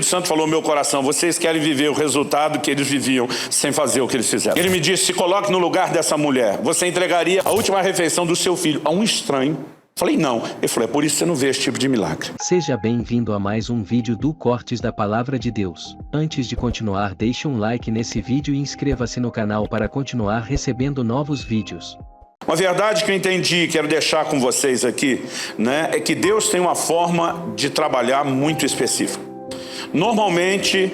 Espírito Santo falou no meu coração: vocês querem viver o resultado que eles viviam sem fazer o que eles fizeram. Ele me disse: se coloque no lugar dessa mulher. Você entregaria a última refeição do seu filho a um estranho? Falei: não. Ele falou: é por isso que você não vê esse tipo de milagre. Seja bem-vindo a mais um vídeo do Cortes da Palavra de Deus. Antes de continuar, deixe um like nesse vídeo e inscreva-se no canal para continuar recebendo novos vídeos. Uma verdade que eu entendi, quero deixar com vocês aqui, né, é que Deus tem uma forma de trabalhar muito específica. Normalmente,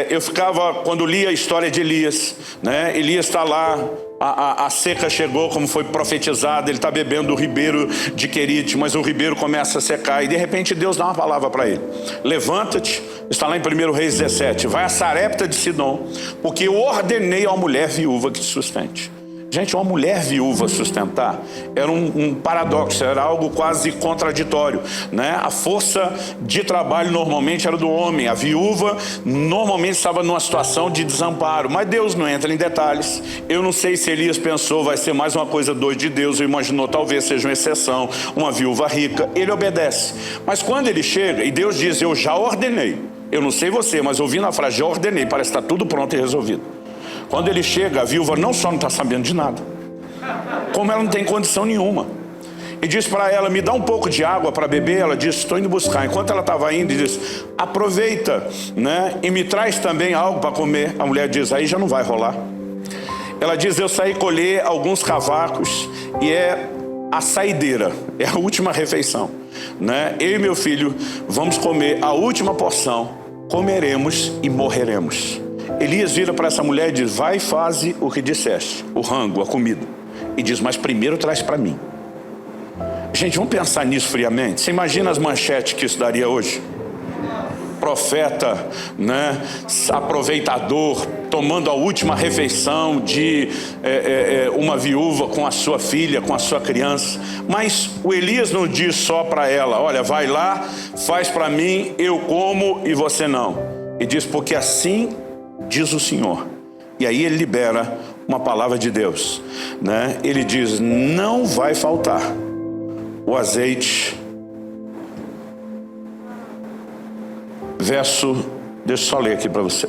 eu ficava, quando lia a história de Elias, né, Elias está lá, a seca chegou, como foi profetizado, ele está bebendo do ribeiro de Querite, mas o ribeiro começa a secar, e de repente Deus dá uma palavra para ele: levanta-te, está lá em 1 Reis 17, vai a Sarepta de Sidom, porque eu ordenei a uma mulher viúva que te sustente. Gente, uma mulher viúva sustentar era um paradoxo, era algo quase contraditório, né? A força de trabalho normalmente era do homem, a viúva normalmente estava numa situação de desamparo, mas Deus não entra em detalhes. Eu não sei se Elias pensou: vai ser mais uma coisa doida de Deus, ou imaginou talvez seja uma exceção, uma viúva rica. Ele obedece, mas quando ele chega e Deus diz: eu já ordenei, eu não sei você, mas ouvindo a frase já ordenei, parece que está tudo pronto e resolvido. Quando ele chega, a viúva não só não está sabendo de nada, como ela não tem condição nenhuma. E diz para ela: me dá um pouco de água para beber. Ela diz: estou indo buscar. Enquanto ela estava indo, diz: aproveita, né, e me traz também algo para comer. A mulher diz: aí já não vai rolar. Ela diz: eu saí colher alguns cavacos, e é a saideira, é a última refeição, né? Eu e meu filho vamos comer a última porção, comeremos e morreremos. Elias vira para essa mulher e diz: vai e faze o que disseste, o rango, a comida. E diz: mas primeiro traz para mim. Gente, vamos pensar nisso friamente. Você imagina as manchetes que isso daria hoje? Profeta, né, aproveitador, tomando a última refeição de uma viúva com a sua filha, com a sua criança. Mas o Elias não diz só para ela: olha, vai lá, faz para mim, eu como e você não. E diz: porque assim diz o Senhor. E aí ele libera uma palavra de Deus, né? Ele diz: não vai faltar o azeite. Deixa eu só ler aqui para você.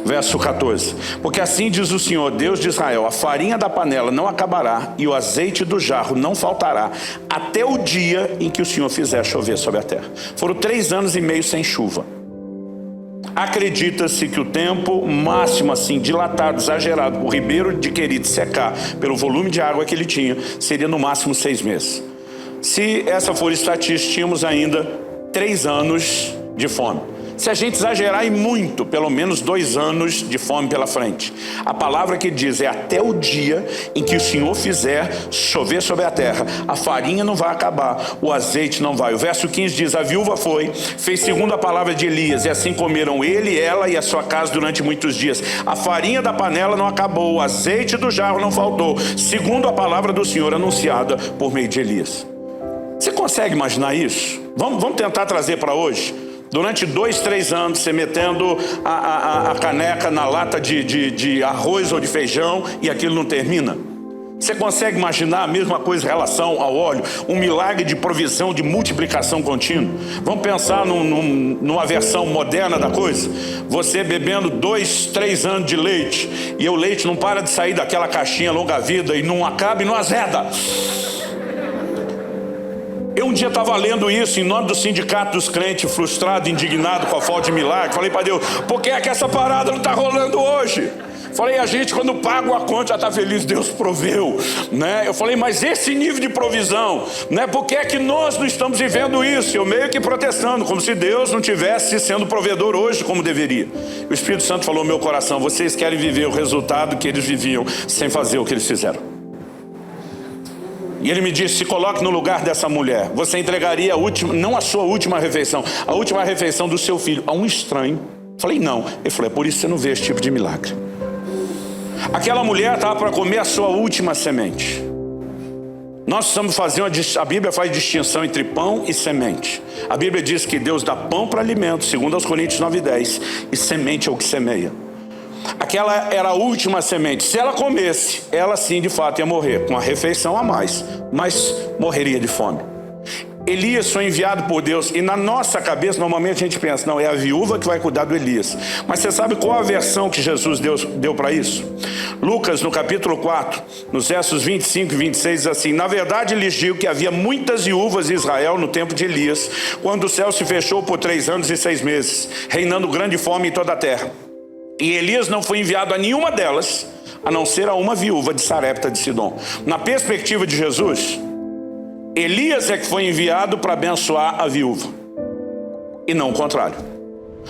Verso 14. Porque assim diz o Senhor, Deus de Israel: a farinha da panela não acabará e o azeite do jarro não faltará, até o dia em que o Senhor fizer chover sobre a terra. Foram 3 anos e meio sem chuva. Acredita-se que o tempo máximo, assim, dilatado, exagerado, o ribeiro de Querite secar pelo volume de água que ele tinha, seria no máximo 6 meses. Se essa for estatística, tínhamos ainda 3 anos de fome. Se a gente exagerar em muito, pelo menos 2 anos de fome pela frente. A palavra que diz é: até o dia em que o Senhor fizer chover sobre a terra. A farinha não vai acabar, o azeite não vai. O verso 15 diz: a viúva foi, fez segundo a palavra de Elias, e assim comeram ele, ela e a sua casa durante muitos dias. A farinha da panela não acabou, o azeite do jarro não faltou, segundo a palavra do Senhor anunciada por meio de Elias. Você consegue imaginar isso? Vamos tentar trazer para hoje. Durante 2, 3 anos, você metendo a caneca na lata de arroz ou de feijão, e aquilo não termina. Você consegue imaginar a mesma coisa em relação ao óleo? Um milagre de provisão, de multiplicação contínua. Vamos pensar numa versão moderna da coisa. Você bebendo 2, 3 anos de leite, e o leite não para de sair daquela caixinha longa-vida, e não acaba e não azeda. Eu um dia estava lendo isso em nome do sindicato dos crentes, frustrado, indignado com a falta de milagre. Falei para Deus: por que é que essa parada não está rolando hoje? Falei: a gente quando paga a conta já está feliz, Deus proveu, né? Eu falei: mas esse nível de provisão, né? Por que é que nós não estamos vivendo isso? Eu meio que protestando, como se Deus não tivesse sendo provedor hoje como deveria. O Espírito Santo falou no meu coração: vocês querem viver o resultado que eles viviam sem fazer o que eles fizeram. E ele me disse: se coloque no lugar dessa mulher. Você entregaria a última, não a sua última refeição, a última refeição do seu filho a um estranho? Falei: não. Ele falou: é por isso que você não vê esse tipo de milagre. Aquela mulher estava para comer a sua última semente. Nós precisamos fazer a Bíblia faz distinção entre pão e semente. A Bíblia diz que Deus dá pão para alimento, segundo aos Coríntios 9:10, e semente é o que semeia. Aquela era a última semente. Se ela comesse, ela sim de fato ia morrer, com a refeição a mais, mas morreria de fome. Elias foi enviado por Deus, e na nossa cabeça, normalmente a gente pensa, não, é a viúva que vai cuidar do Elias. Mas você sabe qual a versão que Jesus deu para isso? Lucas, no capítulo 4, nos versos 25 e 26, diz assim: na verdade lhes digo que havia muitas viúvas em Israel no tempo de Elias, quando o céu se fechou por 3 anos e 6 meses, reinando grande fome em toda a terra. E Elias não foi enviado a nenhuma delas, a não ser a uma viúva de Sarepta de Sidom. Na perspectiva de Jesus, Elias é que foi enviado para abençoar a viúva, e não o contrário.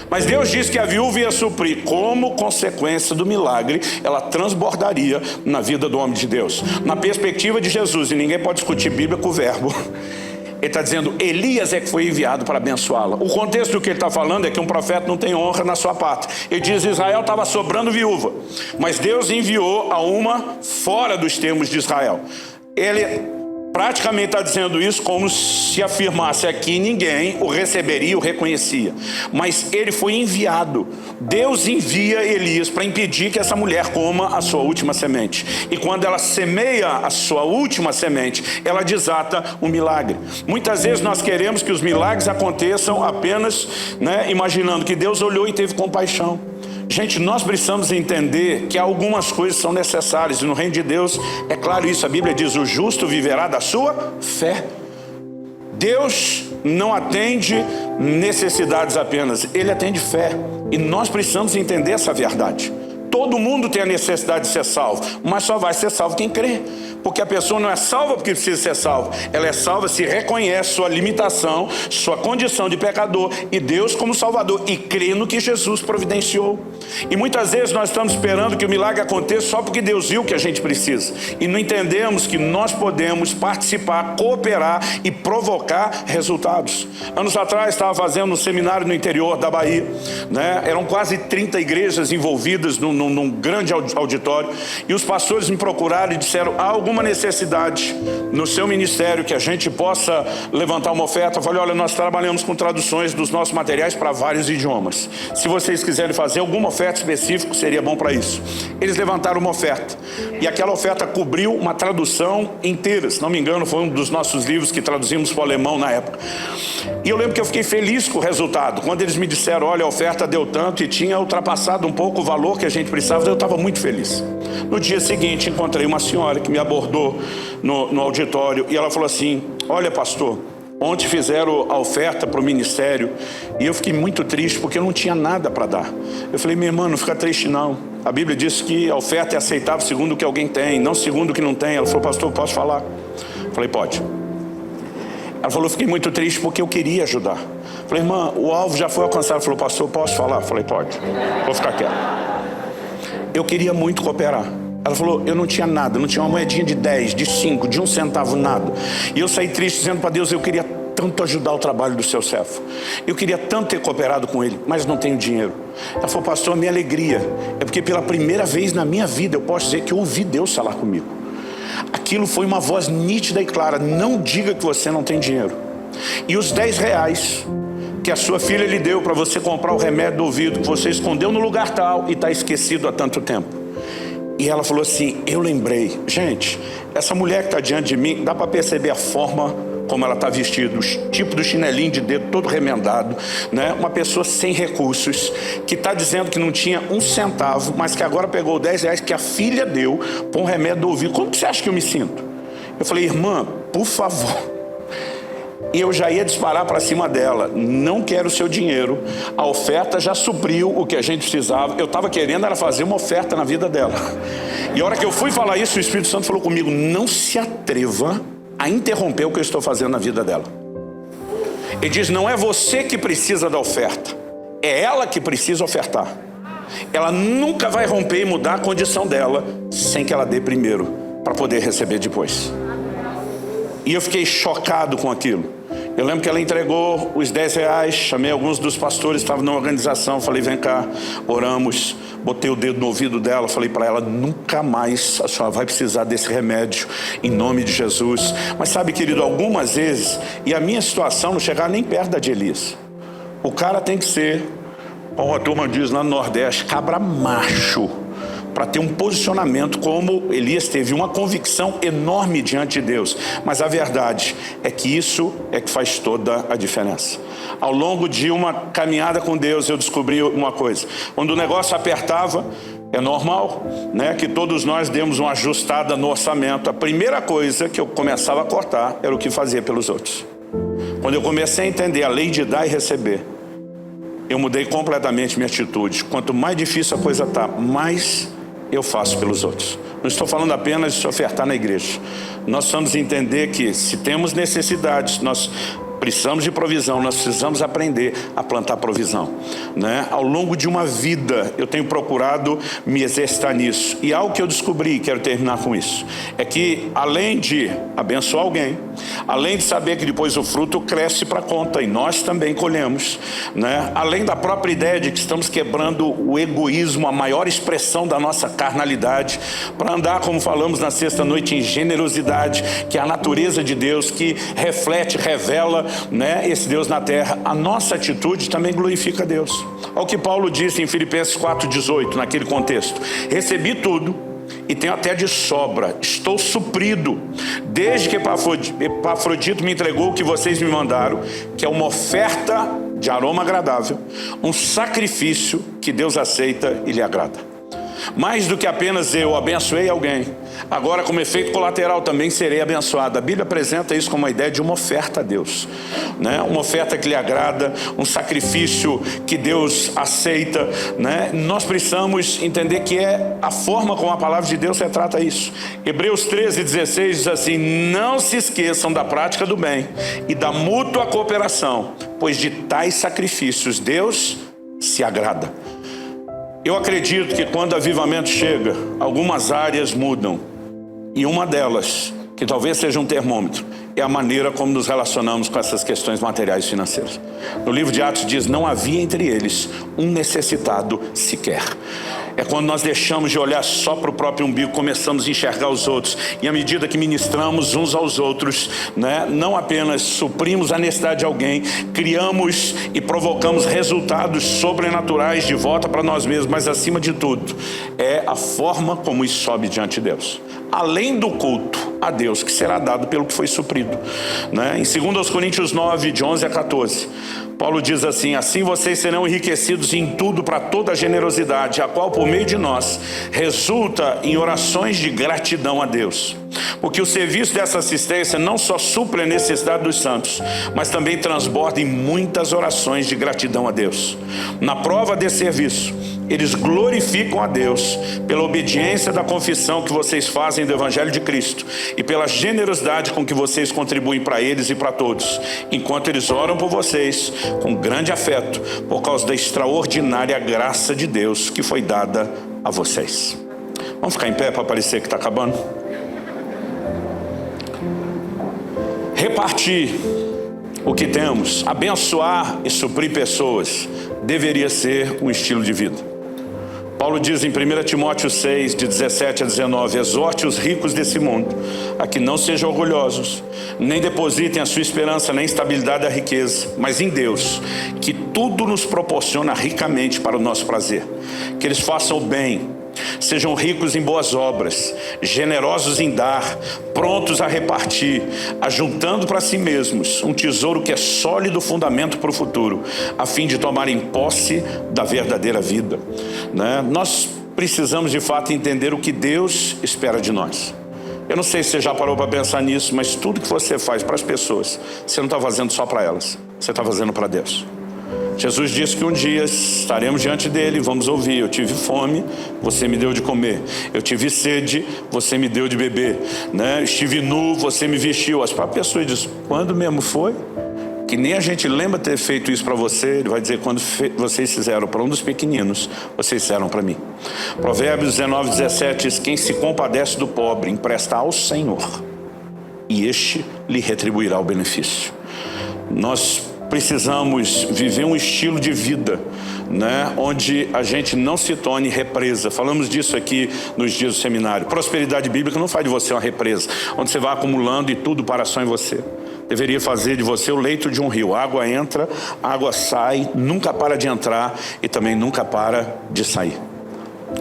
Mas Deus disse que a viúva ia suprir. Como consequência do milagre, ela transbordaria na vida do homem de Deus. Na perspectiva de Jesus, e ninguém pode discutir Bíblia com o verbo, ele está dizendo, Elias é que foi enviado para abençoá-la. O contexto do que ele está falando é que um profeta não tem honra na sua pátria. Ele diz, Israel estava sobrando viúva, mas Deus enviou a uma fora dos termos de Israel. Ele praticamente está dizendo isso como se afirmasse aqui, ninguém o receberia, o reconhecia. Mas ele foi enviado. Deus envia Elias para impedir que essa mulher coma a sua última semente. E quando ela semeia a sua última semente, ela desata um milagre. Muitas vezes nós queremos que os milagres aconteçam apenas, imaginando que Deus olhou e teve compaixão. Gente, nós precisamos entender que algumas coisas são necessárias. E no reino de Deus, é claro isso. A Bíblia diz, o justo viverá da sua fé. Deus não atende necessidades apenas. Ele atende fé. E nós precisamos entender essa verdade. Todo mundo tem a necessidade de ser salvo, mas só vai ser salvo quem crê. Porque a pessoa não é salva porque precisa ser salva. Ela é salva se reconhece sua limitação, sua condição de pecador e Deus como Salvador, e crê no que Jesus providenciou. E muitas vezes nós estamos esperando que o milagre aconteça só porque Deus viu o que a gente precisa. E não entendemos que nós podemos participar, cooperar e provocar resultados. Anos atrás estava fazendo um seminário no interior da Bahia, Eram quase 30 igrejas envolvidas num grande auditório. E os pastores me procuraram e disseram, há alguma necessidade no seu ministério que a gente possa levantar uma oferta? Eu falei, olha, nós trabalhamos com traduções dos nossos materiais para vários idiomas. Se vocês quiserem fazer alguma oferta específica, seria bom para isso. Eles levantaram uma oferta. E aquela oferta cobriu uma tradução inteira. Se não me engano, foi um dos nossos livros que traduzimos para o alemão na época. E eu lembro que eu fiquei feliz com o resultado. Quando eles me disseram, olha, a oferta deu tanto e tinha ultrapassado um pouco o valor que a gente precisava, eu estava muito feliz. No dia seguinte, encontrei uma senhora que me abordou no auditório e ela falou assim, olha, pastor, ontem fizeram a oferta para o ministério e eu fiquei muito triste porque eu não tinha nada para dar. Eu falei, minha irmã, não fica triste não. A Bíblia diz que a oferta é aceitável segundo o que alguém tem, não segundo o que não tem. Ela falou, pastor, posso falar? Eu falei, pode. Ela falou, fiquei muito triste porque eu queria ajudar. Eu falei, irmã, o alvo já foi alcançado. Ela falou, pastor, posso falar? Eu falei, pode. Vou ficar quieto. Eu queria muito cooperar. Ela falou, eu não tinha nada, não tinha uma moedinha de 10, de 5, de 1 centavo, nada. E eu saí triste dizendo para Deus, eu queria tanto ajudar o trabalho do seu servo. Eu queria tanto ter cooperado com ele, mas não tenho dinheiro. Ela falou, pastor, a minha alegria é porque pela primeira vez na minha vida eu posso dizer que eu ouvi Deus falar comigo. Aquilo foi uma voz nítida e clara, não diga que você não tem dinheiro. E os 10 reais que a sua filha lhe deu para você comprar o remédio do ouvido, que você escondeu no lugar tal e está esquecido há tanto tempo. E ela falou assim, eu lembrei. Gente, essa mulher que está diante de mim, dá para perceber a forma como ela está vestida, o tipo do chinelinho de dedo todo remendado, Uma pessoa sem recursos, que está dizendo que não tinha 1 centavo, mas que agora pegou 10 reais que a filha deu para um remédio do ouvido. Como que você acha que eu me sinto? Eu falei, irmã, por favor. E eu já ia disparar para cima dela, não quero o seu dinheiro, a oferta já supriu o que a gente precisava, eu estava querendo era fazer uma oferta na vida dela. E a hora que eu fui falar isso, o Espírito Santo falou comigo, não se atreva a interromper o que eu estou fazendo na vida dela. Ele diz, não é você que precisa da oferta, é ela que precisa ofertar. Ela nunca vai romper e mudar a condição dela sem que ela dê primeiro, para poder receber depois. E eu fiquei chocado com aquilo. Eu lembro que ela entregou os 10 reais, chamei alguns dos pastores, estavam na organização, falei, vem cá, oramos, botei o dedo no ouvido dela, falei para ela, nunca mais a senhora vai precisar desse remédio, em nome de Jesus. Mas sabe, querido, algumas vezes, e a minha situação não chegava nem perto da de Elias. O cara tem que ser, como a turma diz lá no Nordeste, cabra macho, para ter um posicionamento como Elias teve, uma convicção enorme diante de Deus. Mas a verdade é que isso é que faz toda a diferença. Ao longo de uma caminhada com Deus, eu descobri uma coisa: quando o negócio apertava, é normal, né, que todos nós demos uma ajustada no orçamento. A primeira coisa que eu começava a cortar era o que fazia pelos outros. Quando eu comecei a entender a lei de dar e receber, eu mudei completamente minha atitude. Quanto mais difícil a coisa está, mais eu faço pelos outros. Não estou falando apenas de se ofertar na igreja. Nós precisamos entender que se temos necessidades, nós precisamos de provisão, nós precisamos aprender a plantar provisão, né? Ao longo de uma vida eu tenho procurado me exercitar nisso. E algo que eu descobri, quero terminar com isso, é que além de abençoar alguém, além de saber que depois o fruto cresce para a conta e nós também colhemos, né? Além da própria ideia de que estamos quebrando o egoísmo, a maior expressão da nossa carnalidade, para andar, como falamos na sexta noite, em generosidade, que é a natureza de Deus, que reflete, revela, né, esse Deus na terra. A nossa atitude também glorifica a Deus. Olha o que Paulo disse em Filipenses 4,18, naquele contexto: recebi tudo e tenho até de sobra, estou suprido, desde que Epafrodito me entregou o que vocês me mandaram, que é uma oferta de aroma agradável, um sacrifício que Deus aceita e lhe agrada. Mais do que apenas eu abençoei alguém, agora como efeito colateral também serei abençoado. A Bíblia apresenta isso como uma ideia de uma oferta a Deus, né? Uma oferta que lhe agrada, um sacrifício que Deus aceita, né? Nós precisamos entender que é a forma como a palavra de Deus retrata isso. Hebreus 13:16 diz assim: não se esqueçam da prática do bem e da mútua cooperação, pois de tais sacrifícios Deus se agrada. Eu acredito que quando o avivamento chega, algumas áreas mudam. E uma delas, que talvez seja um termômetro, é a maneira como nos relacionamos com essas questões materiais e financeiras. No livro de Atos diz: não havia entre eles um necessitado sequer. É quando nós deixamos de olhar só para o próprio umbigo, começamos a enxergar os outros. E à medida que ministramos uns aos outros, né, não apenas suprimos a necessidade de alguém, criamos e provocamos resultados sobrenaturais de volta para nós mesmos. Mas acima de tudo, é a forma como isso sobe diante de Deus. Além do culto a Deus, que será dado pelo que foi suprido, né? Em 2 Coríntios 9, de 11 a 14, Paulo diz assim: assim vocês serão enriquecidos em tudo para toda a generosidade, a qual por meio de nós resulta em orações de gratidão a Deus. Porque o serviço dessa assistência não só supre a necessidade dos santos, mas também transborda em muitas orações de gratidão a Deus. Na prova desse serviço, eles glorificam a Deus pela obediência da confissão que vocês fazem do Evangelho de Cristo e pela generosidade com que vocês contribuem para eles e para todos, enquanto eles oram por vocês com grande afeto, por causa da extraordinária graça de Deus que foi dada a vocês. Vamos ficar em pé para parecer que está acabando? Repartir o que temos, abençoar e suprir pessoas, deveria ser um estilo de vida. Paulo diz em 1 Timóteo 6, de 17 a 19, exorte os ricos desse mundo a que não sejam orgulhosos, nem depositem a sua esperança na instabilidade da riqueza, mas em Deus, que tudo nos proporciona ricamente para o nosso prazer. Que eles façam o bem, sejam ricos em boas obras, generosos em dar, prontos a repartir, ajuntando para si mesmos um tesouro que é sólido fundamento para o futuro, a fim de tomarem posse da verdadeira vida, né? Nós precisamos de fato entender o que Deus espera de nós. Eu não sei se você já parou para pensar nisso, mas tudo que você faz para as pessoas, você não está fazendo só para elas, você está fazendo para Deus. Jesus disse que um dia estaremos diante dele, vamos ouvir: eu tive fome, você me deu de comer; eu tive sede, você me deu de beber, né? Estive nu, você me vestiu. As próprias pessoas dizem: quando mesmo foi? Que nem a gente lembra ter feito isso para você. Ele vai dizer: quando vocês fizeram para um dos pequeninos, vocês fizeram para mim. Provérbios 19, 17 diz: quem se compadece do pobre empresta ao Senhor, e este lhe retribuirá o benefício. Nós precisamos viver um estilo de vida, né, onde a gente não se torne represa. Falamos disso aqui nos dias do seminário. Prosperidade bíblica não faz de você uma represa, onde você vai acumulando e tudo para só em você. Deveria fazer de você o leito de um rio. A água entra, a água sai, nunca para de entrar e também nunca para de sair.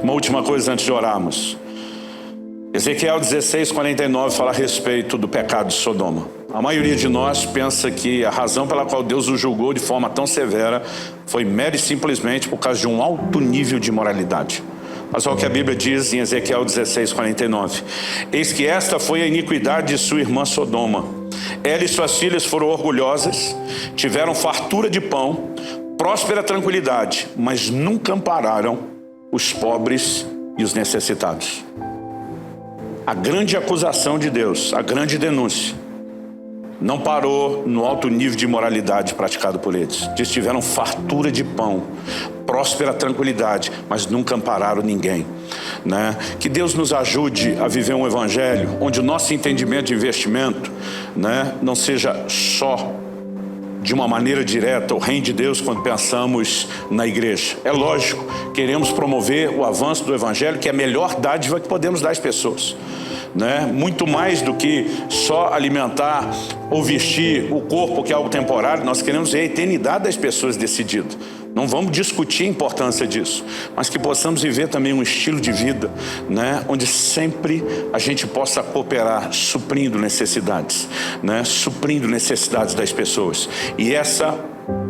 Uma última coisa antes de orarmos. Ezequiel 16:49 fala a respeito do pecado de Sodoma. A maioria de nós pensa que a razão pela qual Deus o julgou de forma tão severa foi mera e simplesmente por causa de um alto nível de imoralidade. Mas olha o que a Bíblia diz em Ezequiel 16:49. Eis que esta foi a iniquidade de sua irmã Sodoma. Ela e suas filhas foram orgulhosas, tiveram fartura de pão, próspera tranquilidade, mas nunca ampararam os pobres e os necessitados. A grande acusação de Deus, a grande denúncia, não parou no alto nível de imoralidade praticado por eles. Eles tiveram fartura de pão, próspera tranquilidade, mas nunca ampararam ninguém, né? Que Deus nos ajude a viver um evangelho onde o nosso entendimento de investimento, né, não seja só de uma maneira direta o reino de Deus quando pensamos na igreja. É lógico, queremos promover o avanço do evangelho, que é a melhor dádiva que podemos dar às pessoas, né? Muito mais do que só alimentar ou vestir o corpo, que é algo temporário. Nós queremos ver a eternidade das pessoas decidida. Não vamos discutir a importância disso, mas que possamos viver também um estilo de vida, né, onde sempre a gente possa cooperar, suprindo necessidades, né, suprindo necessidades das pessoas. E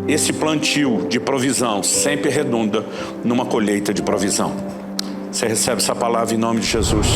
esse plantio de provisão sempre redunda numa colheita de provisão. Você recebe essa palavra em nome de Jesus.